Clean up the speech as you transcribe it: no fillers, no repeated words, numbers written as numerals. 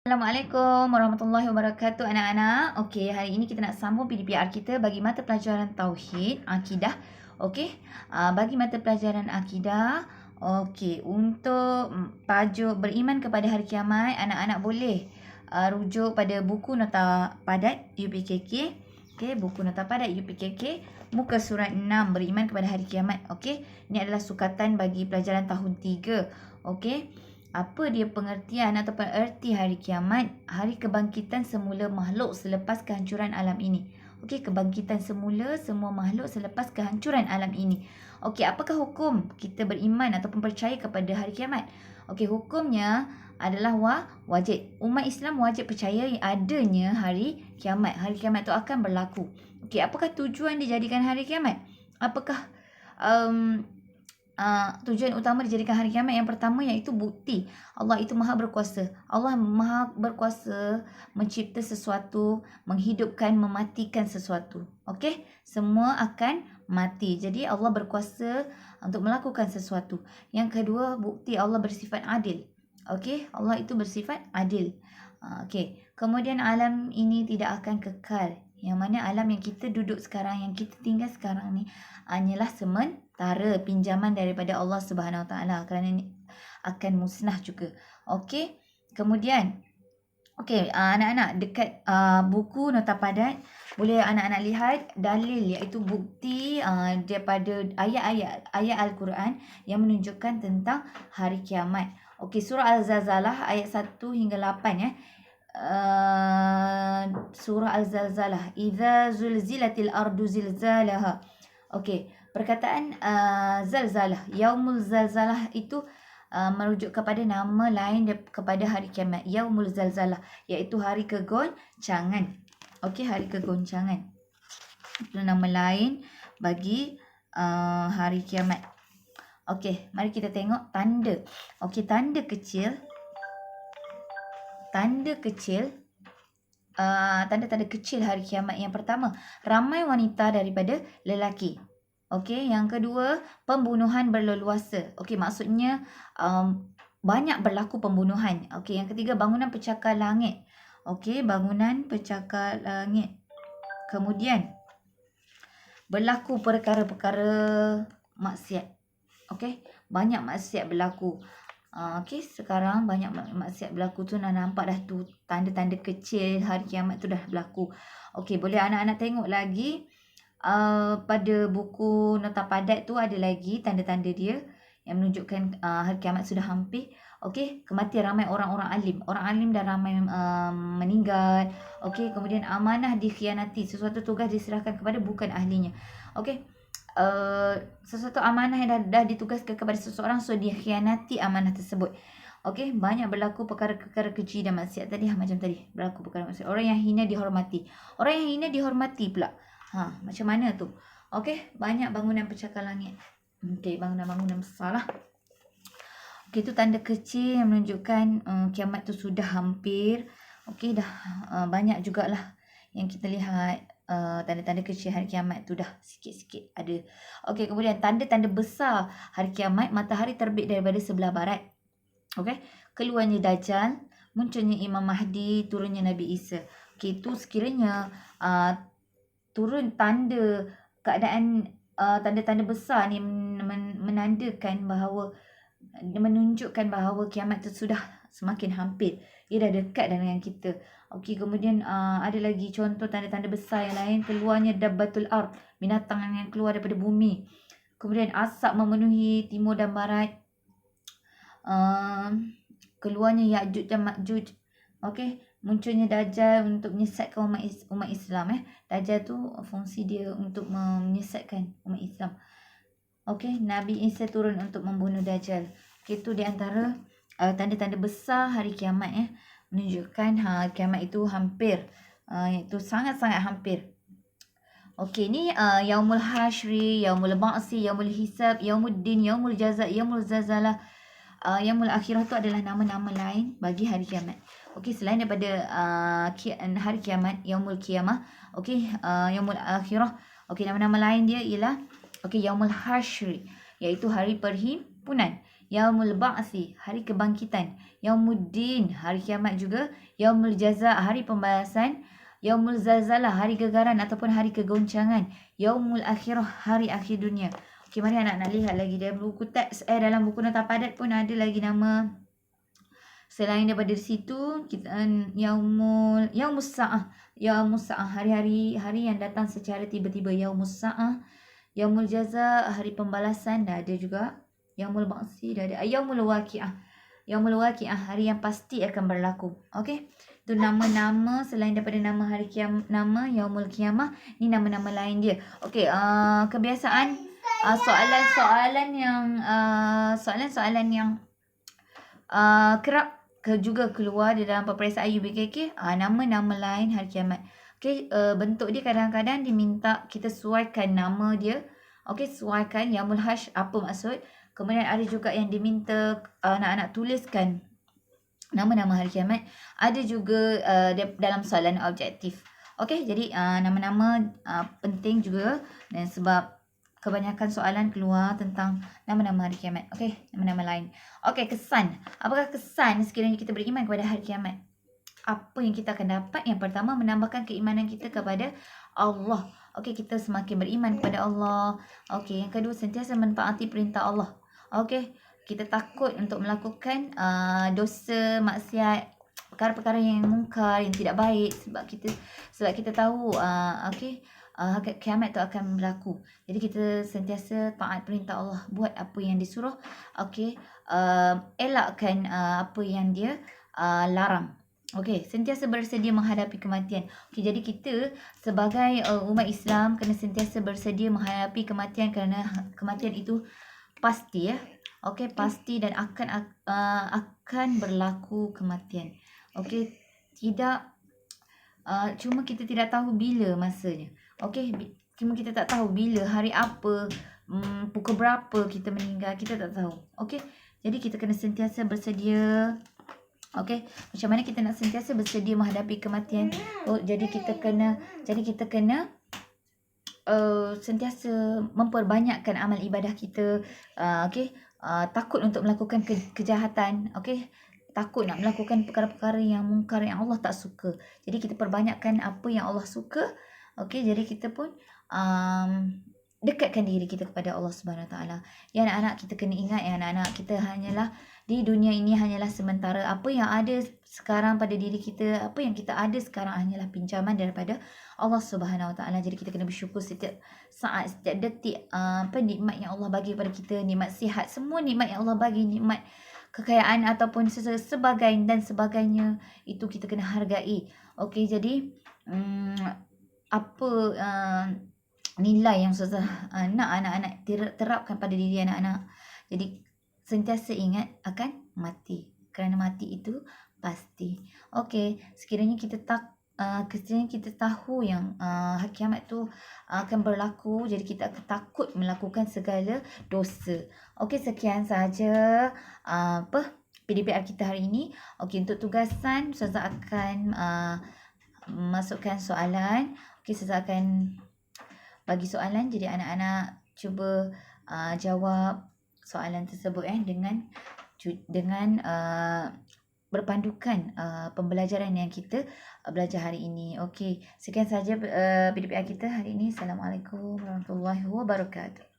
Assalamualaikum warahmatullahi wabarakatuh anak-anak. Okey, hari ini kita nak sambung PDPR kita bagi mata pelajaran tauhid, akidah. Okey, bagi mata pelajaran akidah. Okey, untuk tajuk beriman kepada hari kiamat, anak-anak boleh rujuk pada buku nota padat UPKK. Okey, buku nota padat UPKK, muka surat 6, beriman kepada hari kiamat. Okey, ini adalah sukatan bagi pelajaran tahun 3. Okey. Apa dia pengertian ataupun erti hari kiamat? Hari kebangkitan semula makhluk selepas kehancuran alam ini. Okey, kebangkitan semula semua makhluk selepas kehancuran alam ini. Okey, apakah hukum kita beriman ataupun percaya kepada hari kiamat? Okey, hukumnya adalah wajib. Umat Islam wajib percaya adanya hari kiamat. Hari kiamat itu akan berlaku. Okey, apakah tujuan dijadikan hari kiamat? Apakah tujuan utama dijadikan hari kiamat? Yang pertama iaitu bukti Allah itu maha berkuasa. Allah maha berkuasa mencipta sesuatu, menghidupkan, mematikan sesuatu. Okey, semua akan mati. Jadi Allah berkuasa untuk melakukan sesuatu. Yang kedua, bukti Allah bersifat adil. Okey, Allah itu bersifat adil. Okey, kemudian alam ini tidak akan kekal. Yang mana alam yang kita duduk sekarang, yang kita tinggal sekarang ni hanyalah sementara, pinjaman daripada Allah Subhanahu Wa Taala, kerana ini akan musnah juga. Okey. Kemudian anak-anak dekat buku nota padat boleh anak-anak lihat dalil iaitu bukti daripada ayat-ayat Al-Quran yang menunjukkan tentang hari kiamat. Okey, surah Al-Zalzalah ayat 1 hingga 8 ya. Surah Al-Zalzalah, idza zulzilatil ardu zilzalaha. Okey, perkataan zalzalah, yaumul zalzalah itu merujuk kepada nama lain kepada hari kiamat, yaumul zalzalah, iaitu hari kegoncangan. Okey, hari kegoncangan itu nama lain bagi hari kiamat. Okey, mari kita tengok tanda. Okey, tanda kecil, tanda-tanda kecil hari kiamat. Yang pertama, ramai wanita daripada lelaki. Okey, yang kedua, pembunuhan berleluasa. Okey, maksudnya banyak berlaku pembunuhan. Okey, yang ketiga, bangunan pencakar langit. Okey, bangunan pencakar langit. Kemudian, berlaku perkara-perkara maksiat. Okey, banyak maksiat berlaku. Okey, sekarang banyak maksiat berlaku tu, nak nampak dah tu tanda-tanda kecil hari kiamat tu dah berlaku. Okey, boleh anak-anak tengok lagi pada buku nota padat tu ada lagi tanda-tanda dia yang menunjukkan hari kiamat sudah hampir. Okey, kematian ramai orang-orang alim. Orang alim dah ramai meninggal. Okey, kemudian amanah dikhianati. Sesuatu tugas diserahkan kepada bukan ahlinya. Okey, sesuatu amanah yang dah ditugaskan kepada seseorang, so dia khianati amanah tersebut. Okey, banyak berlaku perkara-perkara keji dan maksiat tadi, macam tadi berlaku perkara maksiat. Orang yang hina dihormati. Orang yang hina dihormati pula. Macam mana tu? Okey, banyak bangunan pencakar langit. Okey, bangunan-bangunan besar lah. Okey, itu tanda kecil yang menunjukkan kiamat tu sudah hampir. Okey, dah banyak jugalah yang kita lihat. Tanda-tanda kecil hari kiamat tu dah sikit-sikit ada. Okey, kemudian tanda-tanda besar hari kiamat, matahari terbit daripada sebelah barat. Okey, keluarnya Dajjal, munculnya Imam Mahdi, turunnya Nabi Isa. Okey, itu sekiranya turun tanda keadaan, tanda-tanda besar ni menandakan bahawa, menunjukkan bahawa kiamat tu sudah semakin hampir. Ia dah dekat dengan kita. Okey, kemudian ada lagi contoh tanda-tanda besar yang lain. Keluarnya Dabbatul Ard, binatang yang keluar daripada bumi. Kemudian asap memenuhi timur dan barat. Keluarnya Ya'juj dan Ma'juj. Okey, munculnya Dajjal untuk menyesatkan umat Islam. Dajjal tu fungsi dia untuk menyesatkan umat Islam. Okey, Nabi Isa turun untuk membunuh Dajjal. Okey, itu di antara tanda-tanda besar hari kiamat menunjukkan kiamat itu hampir, itu sangat-sangat hampir. Okey, ni yaumul hasyri, yaumul ba'si, yaumul hisab, yaumuddin, yaumul jaza, yaumul zalzalah, yaumul akhirah tu adalah nama-nama lain bagi hari kiamat. Okey, selain daripada hari kiamat, yaumul qiyamah, okey, yaumul akhirah, okey, nama-nama lain dia ialah yaumul hasyri, iaitu hari perhimpunan. Yaumul Ba'si, hari kebangkitan. Yaumuddin, hari kiamat juga. Yaumul Jaza, hari pembalasan. Yaumul Zalzalah, hari gegaran ataupun hari kegoncangan. Yaumul Akhirah, hari akhir dunia. Okey, mari anak-anak lihat lagi dalam buku teks, dalam buku nota padat pun ada lagi nama. Selain daripada situ, kita Yaumus Sa'ah. Yaumus Sa'ah, hari yang datang secara tiba-tiba. Yaumus Sa'ah. Yaumul Jaza, hari pembalasan, dah ada juga. Yaumul Ba'si, dah ada. Yaumul Waqi'ah. Yaumul Waqi'ah, hari yang pasti akan berlaku. Okey. Itu nama-nama selain daripada nama hari kiamat, nama Yaumul Qiyamah, ni nama-nama lain dia. Okey, kebiasaan soalan-soalan yang kerap juga keluar di dalam peperiksaan UBKK, nama-nama lain hari kiamat. Okey, bentuk dia kadang-kadang diminta kita sesuaikan nama dia. Okey, sesuaikan Yaumul Hash apa maksud. Kemudian ada juga yang diminta anak-anak tuliskan nama-nama hari kiamat. Ada juga dalam soalan objektif. Okey, jadi nama-nama penting juga, dan sebab kebanyakan soalan keluar tentang nama-nama hari kiamat. Okey, nama-nama lain. Okey, kesan. Apakah kesan sekiranya kita beriman kepada hari kiamat? Apa yang kita akan dapat? Yang pertama, menambahkan keimanan kita kepada Allah. Okey, kita semakin beriman kepada Allah. Okey, yang kedua, sentiasa menaati perintah Allah. Okey, kita takut untuk melakukan dosa, maksiat, perkara-perkara yang mungkar, yang tidak baik, sebab kita tahu okey, kiamat tu akan berlaku. Jadi kita sentiasa taat perintah Allah, buat apa yang disuruh. Okey, elakkan apa yang dia larang. Okey, sentiasa bersedia menghadapi kematian. Okey, jadi kita sebagai umat Islam kena sentiasa bersedia menghadapi kematian, kerana kematian itu pasti, ya. Okey, pasti, dan akan berlaku kematian. Okey, tidak cuma kita tidak tahu bila masanya. Okey, cuma kita tak tahu bila, hari apa, pukul berapa kita meninggal, kita tak tahu. Okey, jadi kita kena sentiasa bersedia. Okey, macam mana kita nak sentiasa bersedia menghadapi kematian? Jadi kita kena sentiasa memperbanyakkan amal ibadah kita. Okey, takut untuk melakukan kejahatan. Okey, takut nak melakukan perkara-perkara yang mungkar, yang Allah tak suka. Jadi kita perbanyakkan apa yang Allah suka. Okey, jadi kita pun dekatkan diri kita kepada Allah Subhanahu Wa Taala. Ya anak-anak, kita kena ingat, ya anak-anak, kita hanyalah di dunia ini hanyalah sementara. Apa yang ada sekarang pada diri kita, apa yang kita ada sekarang hanyalah pinjaman daripada Allah Subhanahu Wa Taala. Jadi kita kena bersyukur setiap saat, setiap detik, nikmat yang Allah bagi kepada kita, nikmat sihat, semua nikmat yang Allah bagi, nikmat kekayaan ataupun sebagainya, itu kita kena hargai. Okey, jadi apa nilai yang Ustazah nak anak-anak terapkan pada diri anak-anak. Jadi sentiasa ingat akan mati, kerana mati itu pasti. Okey, sekiranya kita tahu yang hari kiamat tu akan berlaku, jadi kita akan takut melakukan segala dosa. Okey, sekian saja PDPR kita hari ini. Okey, untuk tugasan Ustazah akan masukkan soalan. Okey, Ustazah akan bagi soalan, jadi anak-anak cuba jawab soalan tersebut dengan berpandukan pembelajaran yang kita belajar hari ini. Okey, sekian saja PDPR kita hari ini. Assalamualaikum warahmatullahi wabarakatuh.